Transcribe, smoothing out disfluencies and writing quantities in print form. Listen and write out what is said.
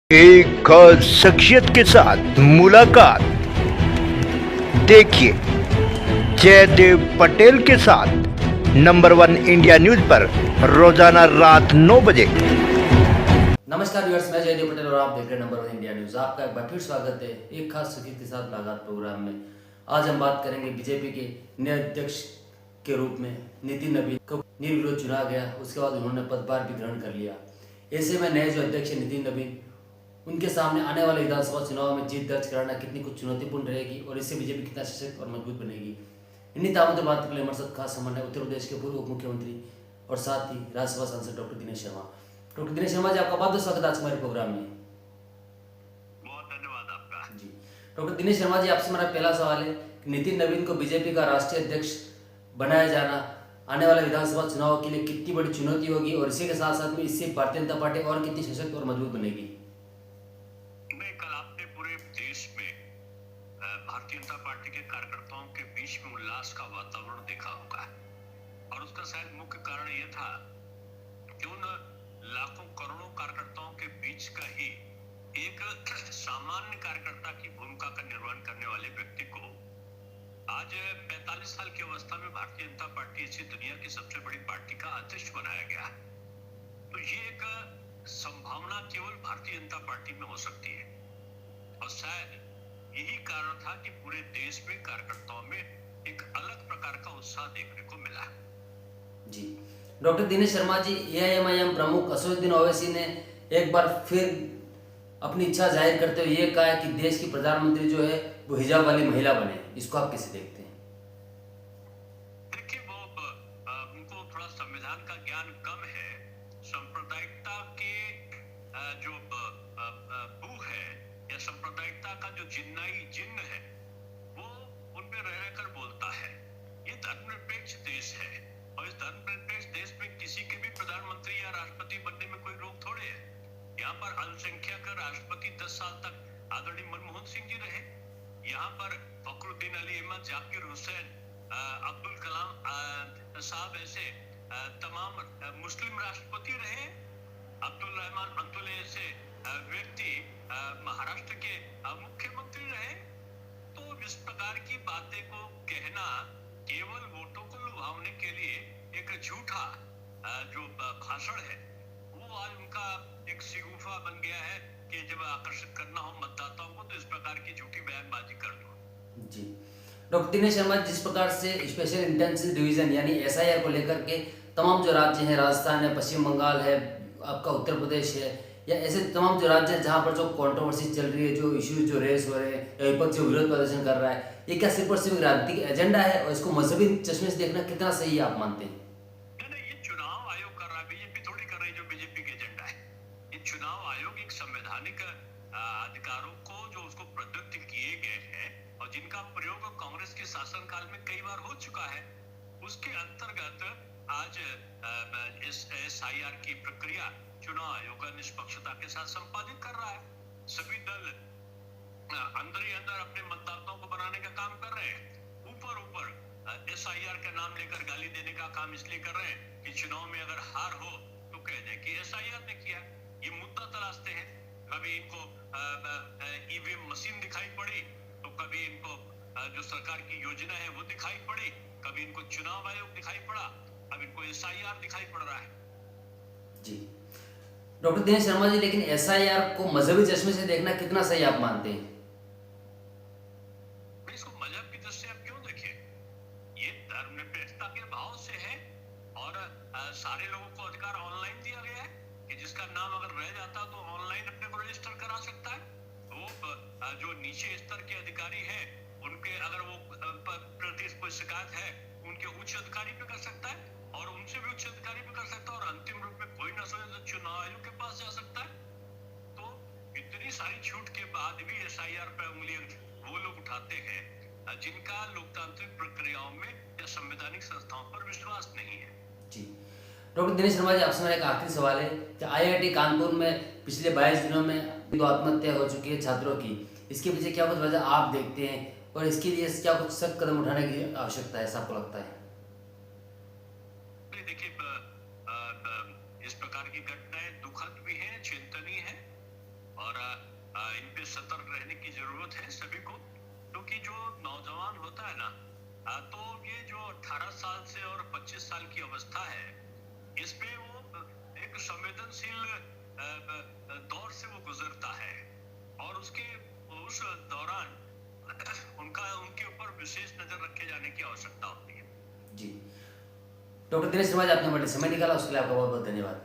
एक खास शख्सियत के साथ मुलाकात। देखिए जयदेव पटेल के साथ नंबर 1 इंडिया न्यूज पर रोजाना रात 9 बजे। नमस्कार व्यूअर्स, मैं जयदेव पटेल और आप देख रहे हैं नंबर 1 इंडिया न्यूज। आपका एक बार फिर स्वागत है एक खास शख्सियत के साथ मुलाकात प्रोग्राम में। आज हम बात करेंगे बीजेपी के नए अध्यक्ष के रूप में नितिन नवीन को निर्विरोध चुना गया, उसके बाद उन्होंने पदभार भी ग्रहण कर लिया। ऐसे में नए जो अध्यक्ष है नितिन नवीन, उनके सामने आने वाले विधानसभा चुनाव में जीत दर्ज कराना कितनी कुछ चुनौतीपूर्ण रहेगी और इससे बीजेपी कितना सशक्त और मजबूत बनेगी। इन्हीं तामों से बात करने के लिए हमारे साथ खास संबंध है उत्तर प्रदेश के पूर्व उप मुख्यमंत्री और साथ ही राज्यसभा सांसद डॉक्टर दिनेश शर्मा। डॉक्टर दिनेश शर्मा जी, आपका बहुत बहुत स्वागत है आज हमारे प्रोग्राम में। बहुत धन्यवाद आपका जी डॉक्टर दिनेश शर्मा जी, आपसे हमारा पहला सवाल है कि नितिन नवीन को बीजेपी का राष्ट्रीय अध्यक्ष बनाया जाना आने वाले विधानसभा चुनाव के लिए कितनी बड़ी चुनौती होगी और इसी के साथ साथ में इससे भारतीय जनता पार्टी और कितनी सशक्त और मजबूत बनेगी। कल आपने पूरे देश में भारतीय जनता पार्टी के कार्यकर्ताओं के बीच में उल्लास का वातावरण देखा होगा और उसका शायद मुख्य कारण यह था कि उन लाखों करोड़ों कार्यकर्ताओं के बीच का ही एक सामान्य कार्यकर्ता की भूमिका का निर्वहन करने वाले व्यक्ति को आज 45 साल की अवस्था में भारतीय जनता पार्टी ऐसी दुनिया की सबसे बड़ी पार्टी का अध्यक्ष बनाया गया। तो ये एक संभावना केवल भारतीय जनता पार्टी में हो सकती है और शायद यही कारण था कि पूरे देश में कार्यकर्ताओं में एक अलग प्रकार का उत्साह देखने को मिला। जी डॉक्टर दिनेश शर्मा जी, एआईएमआईएम प्रमुख असदुद्दीन ओवैसी ने एक बार फिर अपनी इच्छा जाहिर करते हुए ये कहा है कि देश की प्रधानमंत्री जो है वो हिजाब वाली महिला बने। इसको आप कैसे देखते हैं? देखिए, वो उनको थोड़ा संविधान का ज्ञान कम है। सांप्रदायिकता के जो बू है या सांप्रदायिकता का जो जिन्न है वो उनपे रह रहकर बोलता है। ये धर्मनिरपेक्ष देश है और इस धर्मनिरपेक्ष देश में किसी के भी प्रधानमंत्री या राष्ट्रपति बनने में कोई रोक थोड़े है। यहाँ पर अल्पसंख्यक राष्ट्रपति 10 साल तक आदरणीय मनमोहन सिंह जी रहे। यहाँ पर फखरुद्दीन अली अहमद, जाकिर हुसैन, अब्दुल कलाम साहब ऐसे तमाम मुस्लिम राष्ट्रपति रहे। अब्दुल रहमान अंतुले ऐसे व्यक्ति महाराष्ट्र के मुख्यमंत्री रहे। तो इस प्रकार की बातें को कहना केवल वोटों को लुभावने के लिए एक झूठा जो भाषण है वो आज उनका एक शिगुफा बन गया है कि जब आकर्षित करना हो मतदाताओं को तो इस प्रकार की झूठी बयानबाजी कर दो। जी डॉक्टर दिनेश शर्मा, जिस प्रकार से स्पेशल इंटेंसिव डिवीजन यानी एसआईआर को लेकर के तमाम जो राज्य हैं, राजस्थान है, पश्चिम बंगाल है, आपका उत्तर प्रदेश है, या ऐसे तमाम जो राज्य हैं जहाँ पर जो कंट्रोवर्सी चल रही है, जो इश्यूज जो रेस हो रहे हैं या विपक्ष जो विरोध प्रदर्शन कर रहा है, ये क्या सिर्फ और सिर्फ राजनीतिक एजेंडा है और इसको मजहबी चश्मे से देखना कितना सही है, आप मानते हैं? ये चुनाव आयोग कर रहा है, बीजेपी थोड़ी कर रही है जो बीजेपी का एजेंडा है। ये चुनाव आयोग एक संवैधानिक अधिकारों को जो उसको प्रदत्त किए गए हैं और जिनका प्रयोग कांग्रेस के शासनकाल में कई बार हो चुका है, उसके अंतर्गत आज इस एसआईआर की प्रक्रिया चुनाव आयोग निष्पक्षता के साथ संपादित कर रहा है। सभी दल अंदर ही अंदर अपने मतदाताओं को बनाने का काम कर रहे हैं। ऊपर एसआईआर का नाम लेकर गाली देने का काम इसलिए कर रहे हैं कि चुनाव में अगर हार हो तो कह दे कि एसआईआर ने किया। ये मुद्दा तलाशते हैं। कभी इनको ईवीएम मशीन दिखाई पड़ी तो कभी इनको जो सरकार की योजना है वो दिखाई पड़ी, कभी इनको चुनाव आयोग दिखाई पड़ा, अब इनको एसआईआर दिखाई पड़ रहा है। जी डॉक्टर दिनेश शर्मा जी, लेकिन एसआईआर को मजहबी चश्मे से देखना कितना सही आप मानते हैं? इसको मजहब की दृष्टि से आप क्यों देखें? ये धर्मनिरपेक्षता के भाव से है और सारे लोगों को अधिकार ऑनलाइन दिया गया है कि जिसका नाम अगर रह जाता तो ऑनलाइन अपने को रजिस्टर करा सकता है। वो जो नीचे स्तर के अधिकारी हैं उनके अगर वो प्रति कोई शिकायत है उनके उच्च अधिकारी पे कर सकता है और उनसे भी उच्च अधिकारी पे कर सकता है और अंतिम रूप में कोई ना सोचे तो चुनाव आयोग के पास जा सकता है। तो इतनी सारी छूट के बाद भी एसआईआर पे उंगलियां वो लोग उठाते हैं जिनका लोकतांत्रिक प्रक्रियाओं में या संवैधानिक संस्थाओं पर विश्वास नहीं है। जी डॉक्टर दिनेश शर्मा जी, आपसे मेरा एक आखिरी सवाल है कि आईआईटी कानपुर में पिछले 22 दिनों में 2 आत्महत्या हो चुकी है छात्रों की। इसके पीछे क्या कुछ वजह आप देखते हैं और इसके लिए क्या कुछ सख्त कदम उठाने की आवश्यकता है, ऐसा आपको लगता है? देखिए, इस प्रकार की घटनाएं दुखद भी हैं, चिंतनीय है और सतर्क रहने की जरूरत है सभी को, क्योंकि जो नौजवान होता है ना, तो ये जो 18 साल से और 25 साल की अवस्था है, इसमें वो एक संवेदनशील दौर से वो गुजरता है, और उस दौरान उनके ऊपर विशेष नजर रखे जाने की आवश्यकता होती है। जी, डॉक्टर दिनेश नेमाज, आपने बड़े समय निकाला, उसके लिए आपका बहुत बहुत धन्यवाद।